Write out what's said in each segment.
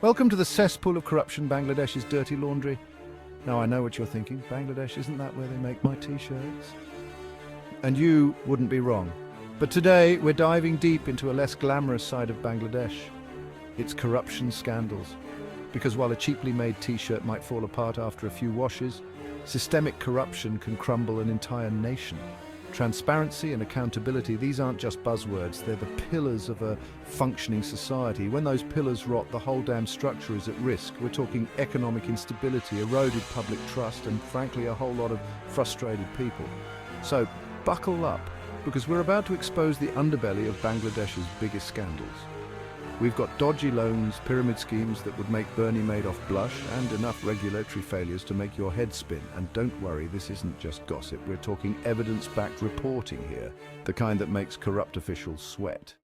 Welcome to the cesspool of corruption, Bangladesh's dirty laundry. Now I know what you're thinking. Bangladesh, isn't that where they make my t-shirts? And you wouldn't be wrong. But today we're diving deep into a less glamorous side of Bangladesh. Its corruption scandals. Because while a cheaply made t-shirt might fall apart after a few washes, systemic corruption can crumble an entire nation. Transparency and accountability, these aren't just buzzwords, they're the pillars of a functioning society. When those pillars rot, the whole damn structure is at risk. We're talking economic instability, eroded public trust, and frankly a whole lot of frustrated people. So buckle up, because we're about to expose the underbelly of Bangladesh's biggest scandals. We've got dodgy loans, pyramid schemes that would make Bernie Madoff blush, and enough regulatory failures to make your head spin. And don't worry, this isn't just gossip. We're talking evidence-backed reporting here, the kind that makes corrupt officials sweat.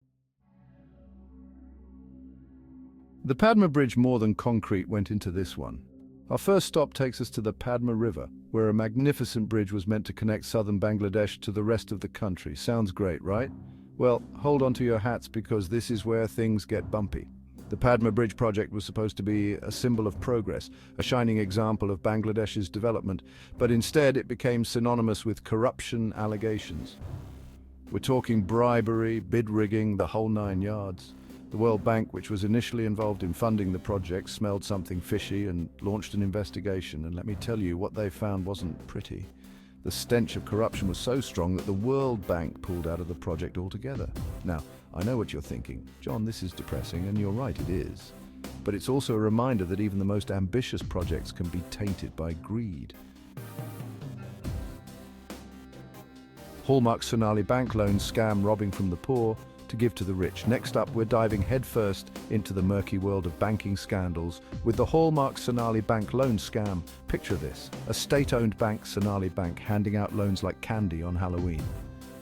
The Padma Bridge more than concrete went into this one. Our first stop takes us to the Padma River, where a magnificent bridge was meant to connect southern Bangladesh to the rest of the country. Sounds great, right? Well, hold on to your hats because this is where things get bumpy. The Padma Bridge project was supposed to be a symbol of progress, a shining example of Bangladesh's development, but instead it became synonymous with corruption allegations. We're talking bribery, bid rigging, the whole 9 yards. The World Bank, which was initially involved in funding the project, smelled something fishy and launched an investigation, and let me tell you, what they found wasn't pretty. The stench of corruption was so strong that the World Bank pulled out of the project altogether. Now, I know what you're thinking. John, this is depressing, and you're right, it is. But it's also a reminder that even the most ambitious projects can be tainted by greed. Hallmark-Sonali Bank Loan Scam, robbing from the poor to give to the rich. Next up, we're diving headfirst into the murky world of banking scandals with the Hallmark-Sonali Bank Loan Scam. Picture this, a state-owned bank, Sonali Bank, handing out loans like candy on Halloween.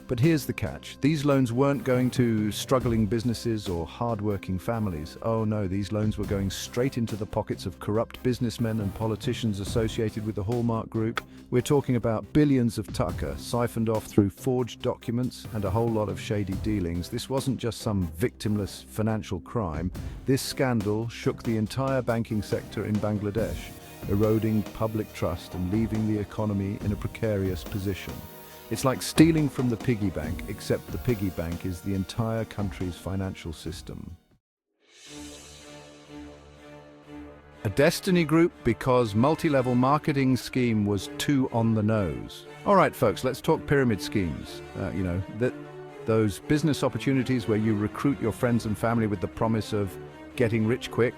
But here's the catch. These loans weren't going to struggling businesses or hard-working families. Oh no, these loans were going straight into the pockets of corrupt businessmen and politicians associated with the Hallmark Group. We're talking about billions of taka siphoned off through forged documents and a whole lot of shady dealings. This wasn't just some victimless financial crime. This scandal shook the entire banking sector in Bangladesh, eroding public trust and leaving the economy in a precarious position. It's like stealing from the piggy bank, except the piggy bank is the entire country's financial system. A destiny group because multi-level marketing scheme was too on the nose. All right, folks, let's talk pyramid schemes. Those business opportunities where you recruit your friends and family with the promise of getting rich quick.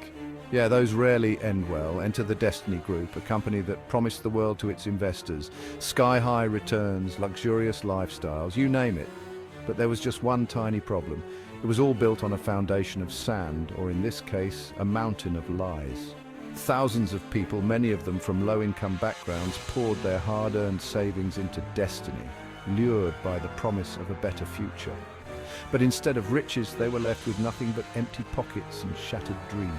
Yeah, those rarely end well. Enter the Destiny Group, a company that promised the world to its investors. Sky-high returns, luxurious lifestyles, you name it. But there was just one tiny problem. It was all built on a foundation of sand, or in this case, a mountain of lies. Thousands of people, many of them from low-income backgrounds, poured their hard-earned savings into Destiny, lured by the promise of a better future. But instead of riches, they were left with nothing but empty pockets and shattered dreams.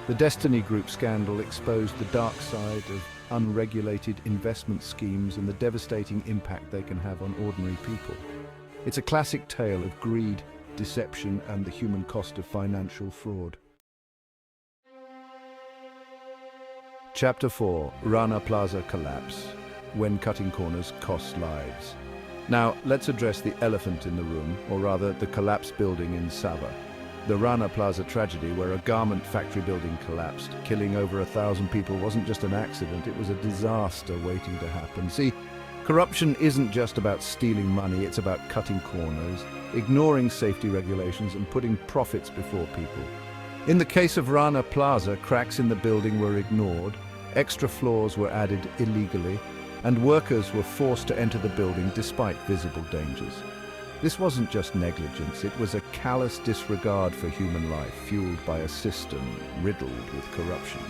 The Destiny Group scandal exposed the dark side of unregulated investment schemes and the devastating impact they can have on ordinary people. It's a classic tale of greed, deception, and the human cost of financial fraud. Chapter 4: Rana Plaza Collapse. When cutting corners costs lives. Now, let's address the elephant in the room, or rather the collapsed building in Sabah. The Rana Plaza tragedy, where a garment factory building collapsed, killing over 1,000 people, wasn't just an accident, it was a disaster waiting to happen. See, corruption isn't just about stealing money, it's about cutting corners, ignoring safety regulations and putting profits before people. In the case of Rana Plaza, cracks in the building were ignored, extra floors were added illegally, and workers were forced to enter the building despite visible dangers. This wasn't just negligence, it was a callous disregard for human life, fueled by a system riddled with corruption.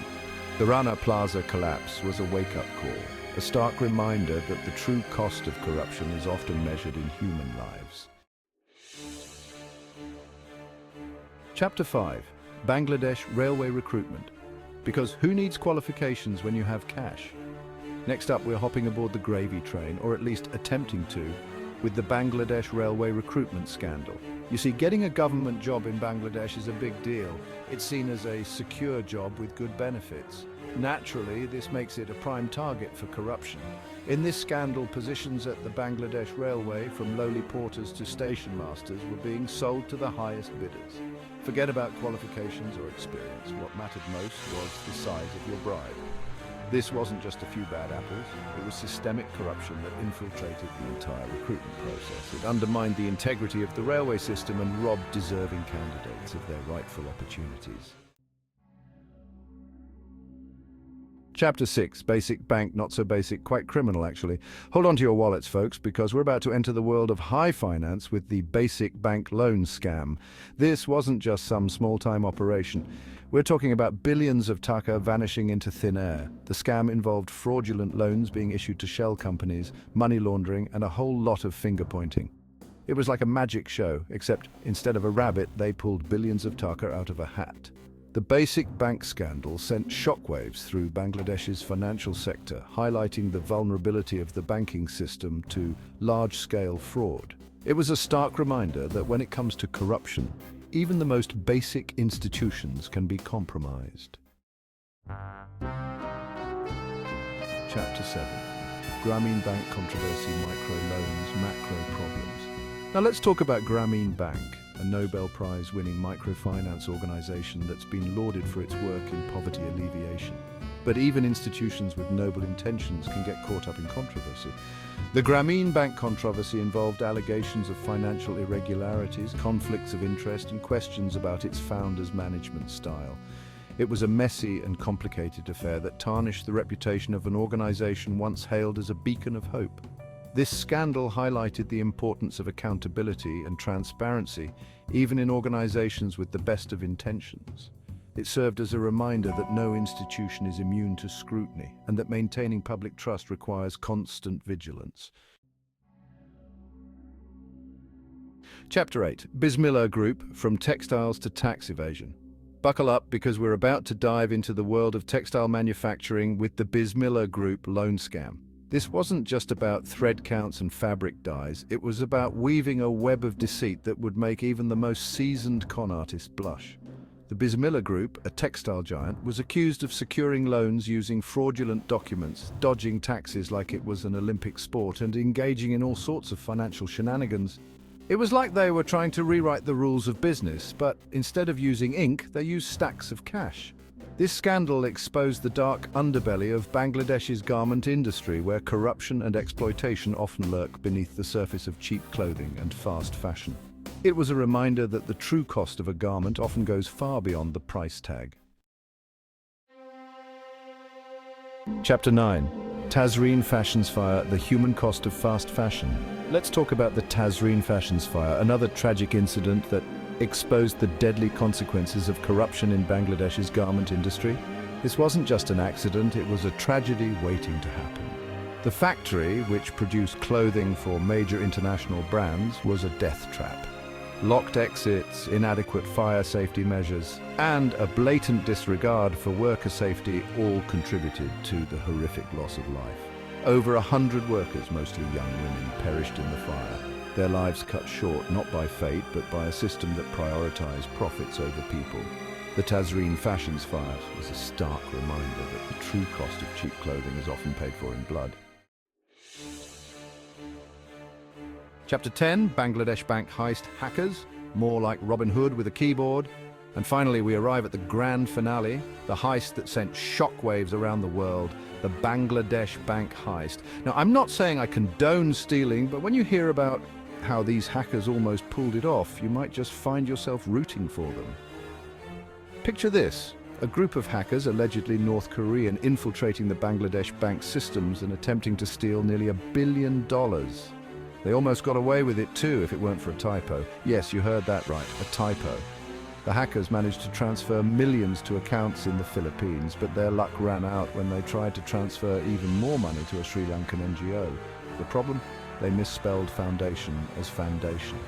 The Rana Plaza collapse was a wake-up call, a stark reminder that the true cost of corruption is often measured in human lives. Chapter 5: Bangladesh Railway Recruitment. Because who needs qualifications when you have cash? Next up, we're hopping aboard the gravy train, or at least attempting to, with the Bangladesh Railway recruitment scandal. You see, getting a government job in Bangladesh is a big deal. It's seen as a secure job with good benefits. Naturally, this makes it a prime target for corruption. In this scandal, positions at the Bangladesh Railway, from lowly porters to station masters, were being sold to the highest bidders. Forget about qualifications or experience. What mattered most was the size of your bribe. This wasn't just a few bad apples. It was systemic corruption that infiltrated the entire recruitment process. It undermined the integrity of the railway system and robbed deserving candidates of their rightful opportunities. Chapter 6, Basic Bank, Not So Basic, quite criminal actually. Hold on to your wallets, folks, because we're about to enter the world of high finance with the Basic Bank Loan Scam. This wasn't just some small-time operation. We're talking about billions of taka vanishing into thin air. The scam involved fraudulent loans being issued to shell companies, money laundering, and a whole lot of finger-pointing. It was like a magic show, except instead of a rabbit, they pulled billions of taka out of a hat. The Basic Bank scandal sent shockwaves through Bangladesh's financial sector, highlighting the vulnerability of the banking system to large-scale fraud. It was a stark reminder that when it comes to corruption, even the most basic institutions can be compromised. Chapter 7. Grameen Bank Controversy, Micro-Loans, Macro Problems. Now let's talk about Grameen Bank, a Nobel Prize-winning microfinance organization that's been lauded for its work in poverty alleviation. But even institutions with noble intentions can get caught up in controversy. The Grameen Bank controversy involved allegations of financial irregularities, conflicts of interest, and questions about its founder's management style. It was a messy and complicated affair that tarnished the reputation of an organization once hailed as a beacon of hope. This scandal highlighted the importance of accountability and transparency, even in organizations with the best of intentions. It served as a reminder that no institution is immune to scrutiny, and that maintaining public trust requires constant vigilance. Chapter 8. Bismillah Group, From Textiles to Tax Evasion. Buckle up, because we're about to dive into the world of textile manufacturing with the Bismillah Group loan scam. This wasn't just about thread counts and fabric dyes, it was about weaving a web of deceit that would make even the most seasoned con artist blush. The Bismillah Group, a textile giant, was accused of securing loans using fraudulent documents, dodging taxes like it was an Olympic sport, and engaging in all sorts of financial shenanigans. It was like they were trying to rewrite the rules of business, but instead of using ink, they used stacks of cash. This scandal exposed the dark underbelly of Bangladesh's garment industry, where corruption and exploitation often lurk beneath the surface of cheap clothing and fast fashion. It was a reminder that the true cost of a garment often goes far beyond the price tag. Chapter 9. Tazreen Fashions Fire, The Human Cost of Fast Fashion. Let's talk about the Tazreen Fashions Fire, another tragic incident that exposed the deadly consequences of corruption in Bangladesh's garment industry. This wasn't just an accident, it was a tragedy waiting to happen. The factory, which produced clothing for major international brands, was a death trap. Locked exits, inadequate fire safety measures, and a blatant disregard for worker safety all contributed to the horrific loss of life. Over 100 workers, mostly young women, perished in the fire, their lives cut short not by fate but by a system that prioritized profits over people. The Tazreen Fashions Fire was a stark reminder that the true cost of cheap clothing is often paid for in blood. Chapter 10, Bangladesh Bank Heist, Hackers, more like Robin Hood with a keyboard. And finally, we arrive at the grand finale, the heist that sent shockwaves around the world, the Bangladesh Bank Heist. Now, I'm not saying I condone stealing, but when you hear about how these hackers almost pulled it off, you might just find yourself rooting for them. Picture this. A group of hackers, allegedly North Korean, infiltrating the Bangladesh bank systems and attempting to steal nearly $1 billion. They almost got away with it too, if it weren't for a typo. Yes, you heard that right, a typo. The hackers managed to transfer millions to accounts in the Philippines, but their luck ran out when they tried to transfer even more money to a Sri Lankan NGO. The problem? They misspelled foundation as foundation.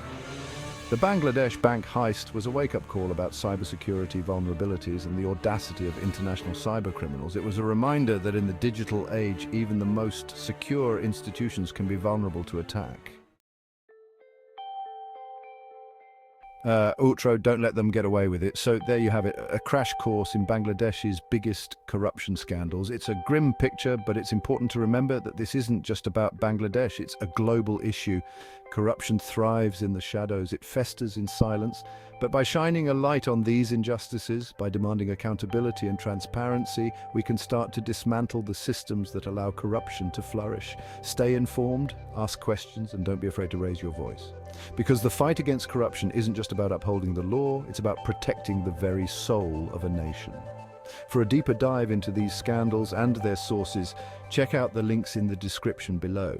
The Bangladesh Bank Heist was a wake-up call about cybersecurity vulnerabilities and the audacity of international cybercriminals. It was a reminder that in the digital age, even the most secure institutions can be vulnerable to attack. Outro, don't let them get away with it. So there you have it, a crash course in Bangladesh's biggest corruption scandals. It's a grim picture, but it's important to remember that this isn't just about Bangladesh, it's a global issue. Corruption thrives in the shadows, it festers in silence. But by shining a light on these injustices, by demanding accountability and transparency, we can start to dismantle the systems that allow corruption to flourish. Stay informed, ask questions, and don't be afraid to raise your voice. Because the fight against corruption isn't just about upholding the law, it's about protecting the very soul of a nation. For a deeper dive into these scandals and their sources, check out the links in the description below.